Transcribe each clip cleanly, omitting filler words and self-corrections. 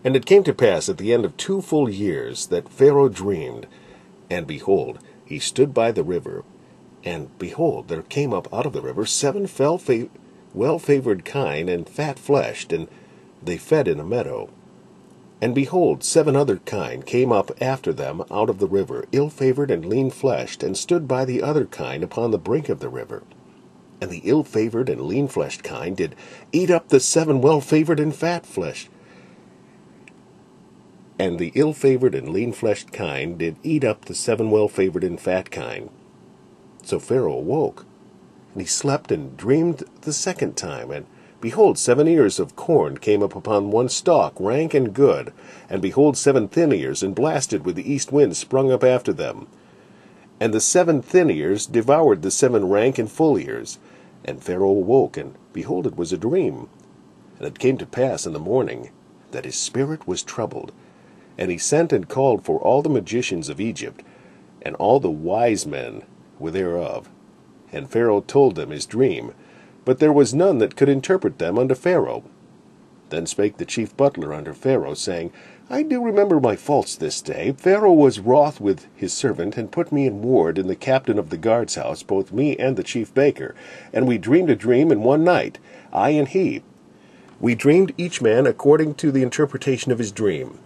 And it came to pass at the end of 2 full years that Pharaoh dreamed, and behold, he stood by the river, and behold, there came up out of the river 7 well-favoured kine and fat-fleshed, and they fed in a meadow. And behold, 7 other kine came up after them out of the river, ill-favoured and lean-fleshed, and stood by the other kine upon the brink of the river. And the ill-favoured and lean-fleshed kine did eat up the 7 well-favoured and fat-fleshed. And the ill-favoured and lean-fleshed kine did eat up the 7 well-favoured and fat kine. So Pharaoh awoke, and he slept and dreamed the second time, and behold, 7 ears of corn came up upon one stalk, rank and good, and behold, 7 thin ears, and blasted with the east wind, sprung up after them. And the 7 thin ears devoured the 7 rank and full ears. And Pharaoh awoke, and behold, it was a dream. And it came to pass in the morning that his spirit was troubled, and he sent and called for all the magicians of Egypt, and all the wise men thereof. And Pharaoh told them his dream, but there was none that could interpret them unto Pharaoh. Then spake the chief butler unto Pharaoh, saying, I do remember my faults this day. Pharaoh was wroth with his servant, and put me in ward in the captain of the guard's house, both me and the chief baker. And we dreamed a dream in one night, I and he. We dreamed each man according to the interpretation of his dream.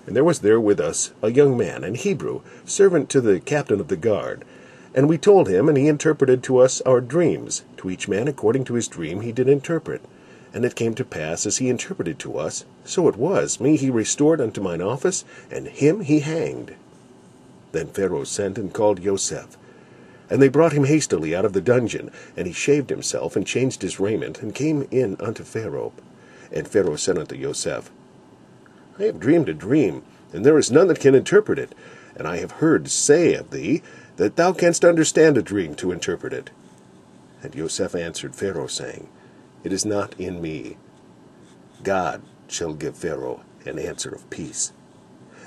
And there was there with us a young man, an Hebrew, servant to the captain of the guard. And we told him, and he interpreted to us our dreams. To each man according to his dream he did interpret. And it came to pass, as he interpreted to us, so it was. Me he restored unto mine office, and him he hanged. Then Pharaoh sent and called Joseph. And they brought him hastily out of the dungeon, and he shaved himself, and changed his raiment, and came in unto Pharaoh. And Pharaoh said unto Joseph, I have dreamed a dream, and there is none that can interpret it. And I have heard say of thee, that thou canst understand a dream to interpret it. And Joseph answered Pharaoh, saying, It is not in me. God shall give Pharaoh an answer of peace.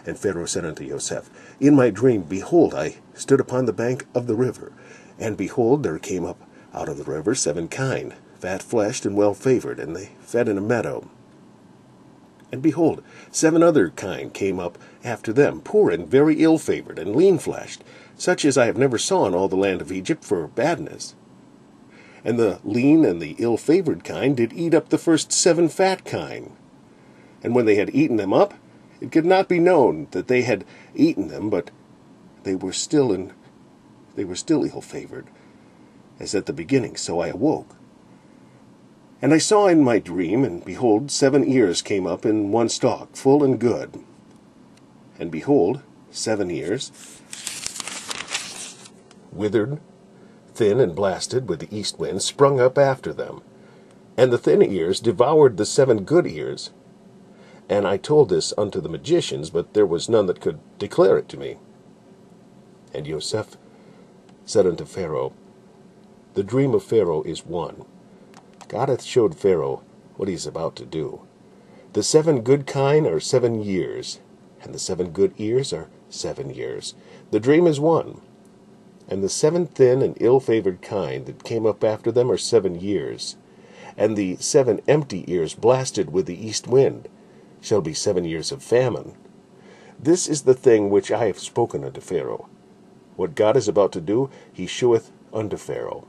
And Pharaoh said unto Joseph, In my dream, behold, I stood upon the bank of the river, and behold, there came up out of the river 7 kine, fat-fleshed and well-favoured, and they fed in a meadow. And behold, 7 other kine came up after them, poor and very ill-favoured, and lean-fleshed, such as I have never saw in all the land of Egypt for badness. And the lean and the ill-favoured kine did eat up the first 7 fat kine. And when they had eaten them up, it could not be known that they had eaten them, but they were still ill-favoured, as at the beginning. So I awoke. And I saw in my dream, and behold, 7 ears came up in one stalk, full and good. And behold, 7 ears, withered, thin and blasted with the east wind, sprung up after them. And the thin ears devoured the 7 good ears. And I told this unto the magicians, but there was none that could declare it to me. And Joseph said unto Pharaoh, The dream of Pharaoh is one. God hath showed Pharaoh what he is about to do. The 7 good kine are 7 years, and the 7 good ears are 7 years. The dream is one. And the 7 thin and ill-favoured kine that came up after them are 7 years. And the 7 empty ears blasted with the east wind shall be 7 years of famine. This is the thing which I have spoken unto Pharaoh. What God is about to do, he sheweth unto Pharaoh.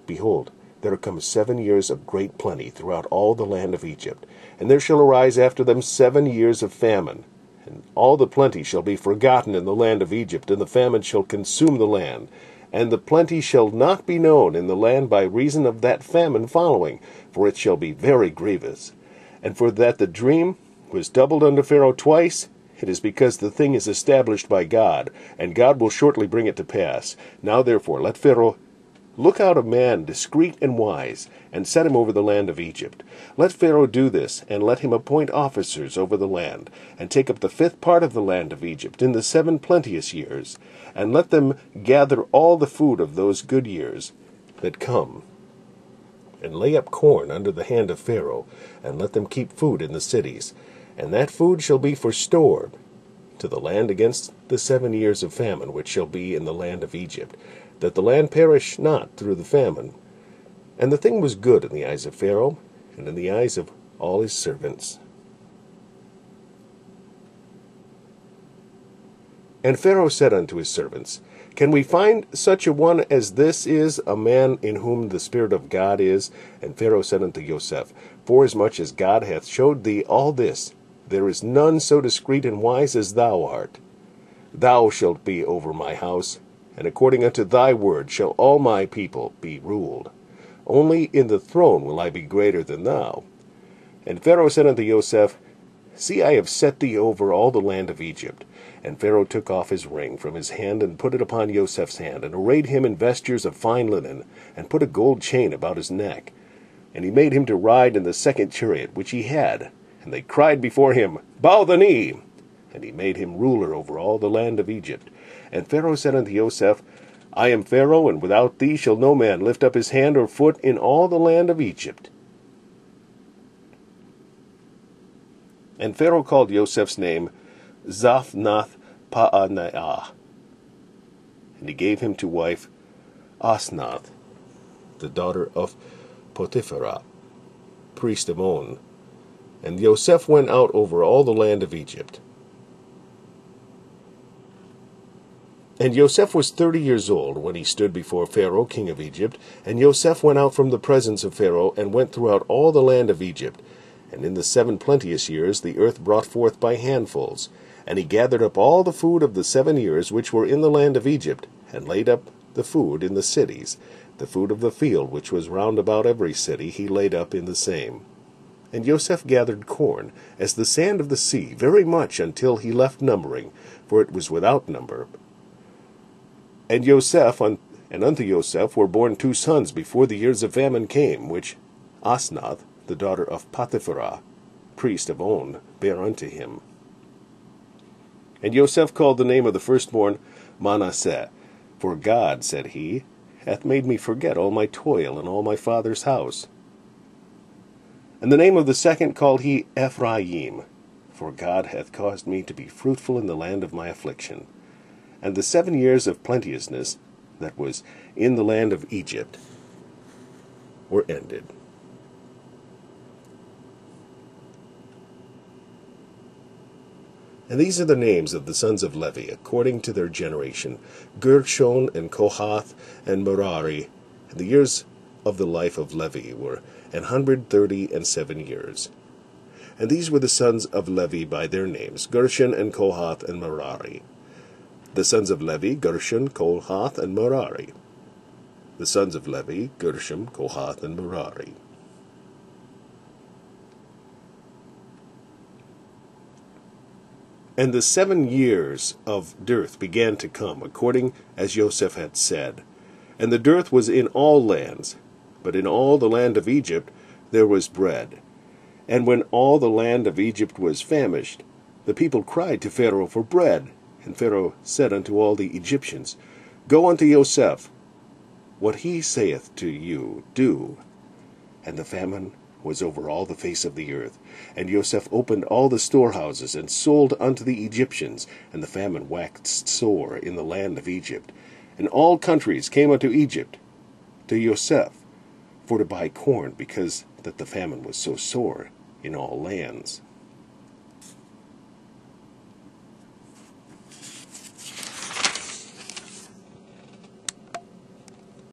Behold, there come 7 years of great plenty throughout all the land of Egypt, and there shall arise after them 7 years of famine. And all the plenty shall be forgotten in the land of Egypt, and the famine shall consume the land. And the plenty shall not be known in the land by reason of that famine following, for it shall be very grievous. And for that the dream was doubled unto Pharaoh twice, it is because the thing is established by God, and God will shortly bring it to pass. Now therefore let Pharaoh look out a man discreet and wise, and set him over the land of Egypt. Let Pharaoh do this, and let him appoint officers over the land, and take up the 5th part of the land of Egypt in the 7 plenteous years, and let them gather all the food of those good years that come, and lay up corn under the hand of Pharaoh, and let them keep food in the cities, and that food shall be for store to the land against the 7 years of famine which shall be in the land of Egypt, that the land perish not through the famine. And the thing was good in the eyes of Pharaoh, and in the eyes of all his servants. And Pharaoh said unto his servants, Can we find such a one as this is, a man in whom the Spirit of God is? And Pharaoh said unto Joseph, Forasmuch as God hath showed thee all this, there is none so discreet and wise as thou art. Thou shalt be over my house, and according unto thy word shall all my people be ruled. Only in the throne will I be greater than thou. And Pharaoh said unto Joseph, See, I have set thee over all the land of Egypt. And Pharaoh took off his ring from his hand, and put it upon Joseph's hand, and arrayed him in vestures of fine linen, and put a gold chain about his neck. And he made him to ride in the second chariot which he had. And they cried before him, Bow the knee! And he made him ruler over all the land of Egypt. And Pharaoh said unto Joseph, I am Pharaoh, and without thee shall no man lift up his hand or foot in all the land of Egypt. And Pharaoh called Joseph's name Zaphnath-paaneah. And he gave him to wife Asnath, the daughter of Potiphera, priest of On. And Joseph went out over all the land of Egypt. And Joseph was 30 years old when he stood before Pharaoh, king of Egypt. And Joseph went out from the presence of Pharaoh, and went throughout all the land of Egypt. And in the 7 plenteous years the earth brought forth by handfuls. And he gathered up all the food of the 7 years which were in the land of Egypt, and laid up the food in the cities. The food of the field which was round about every city he laid up in the same. And Joseph gathered corn, as the sand of the sea, very much, until he left numbering, for it was without number. And unto Joseph were born 2 sons before the years of famine came, which Asnath, the daughter of Potiphera, priest of On, bare unto him. And Joseph called the name of the firstborn Manasseh, for God, said he, hath made me forget all my toil and all my father's house. And the name of the second called he Ephraim, for God hath caused me to be fruitful in the land of my affliction. And the 7 years of plenteousness that was in the land of Egypt were ended. And these are the names of the sons of Levi, according to their generation, Gershon, and Kohath, and Merari. And the years of the life of Levi were 137 years. And these were the sons of Levi by their names, Gershon, and Kohath, and Merari. The sons of Levi, Gershon, Kohath, and Merari. The sons of Levi, Gershon, Kohath, and Merari. And the 7 years of dearth began to come, according as Joseph had said. And the dearth was in all lands, but in all the land of Egypt there was bread. And when all the land of Egypt was famished, the people cried to Pharaoh for bread. And Pharaoh said unto all the Egyptians, Go unto Joseph, what he saith to you, do. And the famine was over all the face of the earth. And Joseph opened all the storehouses, and sold unto the Egyptians. And the famine waxed sore in the land of Egypt. And all countries came unto Egypt, to Joseph, for to buy corn, because that the famine was so sore in all lands.